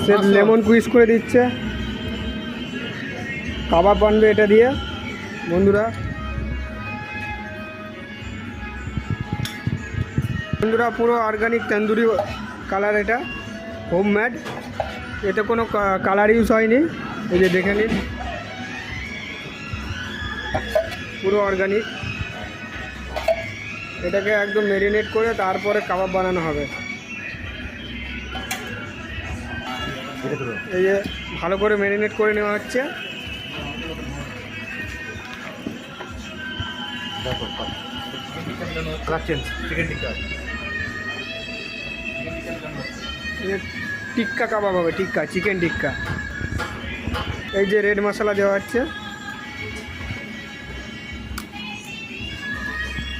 সে lemon quiz করে দিচ্ছে, কাবাব বানবে এটা দিয়ে বন্ধুরা। বন্ধুরা পুরো অর্গানিক তন্দুরি কালার, এটা হোমমেড, এতে কোনো কালার ইউজ হয়নি। এই যে দেখে নিন, পুরো অর্গানিক। এটাকে একদম ম্যারিনেট করে তারপরে কাবাব বানানো হবে। এই যে ভালো করে ম্যারিনেট করে নেওয়া হচ্ছে। টিক্কা কাবাব হবে, টিক্কা, চিকেন টিক্কা। এই যে রেড মশলা দেওয়া হচ্ছে,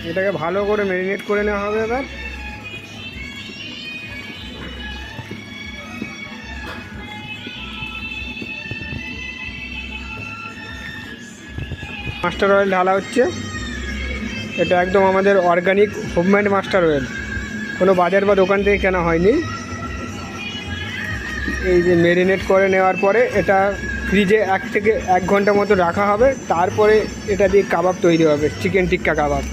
এটাকে ভালো করে ম্যারিনেট করে নেওয়া হবে। এবার মাস্টার অয়েল ঢালা হচ্ছে। এটা একদম আমাদের অর্গানিক হোমমেড মাস্টার অয়েল, কোনো বাজার বা দোকান থেকে কেনা হয়নি। এই যে ম্যারিনেট করে নেওয়ার পরে এটা ফ্রিজে 1 থেকে 1 ঘন্টা মতো রাখা হবে, তারপরে এটা দিয়ে কাবাব তৈরি হবে, চিকেন টিক্কা কাবাব।